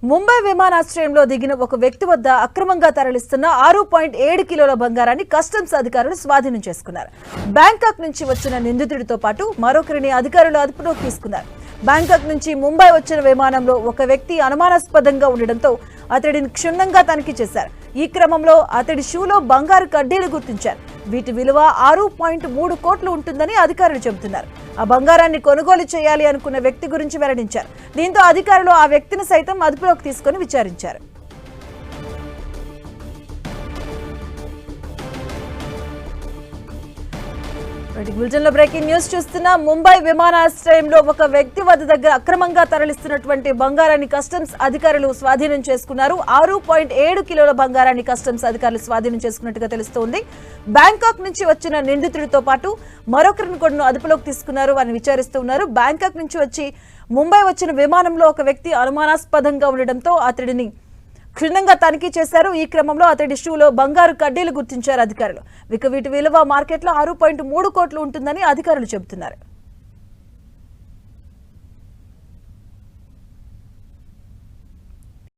ముంబై విమానాశ్రయంలో దిగిన ఒక వ్యక్తి వద్ద అక్రమంగా తరలిస్తున్న 6.7 కిలోల బంగారాన్ని కస్టమ్స్ అధికారులు స్వాధీనం చేసుకున్నారు. బ్యాంకాక్ నుంచి వచ్చిన నిందితుడితో పాటు మరొకరిని అధికారులు అదుపులోకి తీసుకున్నారు. బ్యాంకాక్ నుంచి ముంబై వచ్చిన విమానంలో ఒక వ్యక్తి అనుమానాస్పదంగా ఉండడంతో అతడిని క్షుణ్ణంగా తనిఖీ చేశారు. ఈ క్రమంలో అతడి షూలో బంగారు కడ్డీలు గుర్తించారు. వీటి విలువ 6.3 కోట్లు ఉంటుందని అధికారులు చెబుతున్నారు. ఆ బంగారాన్ని కొనుగోలు చేయాలి అనుకున్న వ్యక్తి గురించి వెల్లడించారు. దీంతో అధికారులు ఆ వ్యక్తిని సైతం అదుపులోకి తీసుకుని విచారించారు. బ్రేకింగ్ న్యూస్ చూస్తున్నా. ముంబై విమానాశ్రయంలో ఒక వ్యక్తి వద్ద దగ్గర అక్రమంగా తరలిస్తున్నటువంటి బంగారాన్ని కస్టమ్స్ అధికారులు స్వాధీనం చేసుకున్నారు. 6.7 కిలోల బంగారాన్ని కస్టమ్స్ అధికారులు స్వాధీనం చేసుకున్నట్టుగా తెలుస్తోంది. బ్యాంకాక్ నుంచి వచ్చిన నిందితుడితో పాటు మరొకరిని కూడా అదుపులోకి తీసుకున్నారు. వారిని విచారిస్తున్నారు. బ్యాంకాక్ నుంచి వచ్చి ముంబై వచ్చిన విమానంలో ఒక వ్యక్తి అనుమానాస్పదంగా ఉండడంతో అతడిని క్షుణ్ణంగా తనిఖీ చేశారు. ఈ క్రమంలో అతడి షూలో బంగారు కడ్డీలు గుర్తించారు అధికారులు. వీటి విలువ మార్కెట్లో 6.3 కోట్లు ఉంటుందని అధికారులు చెబుతున్నారు.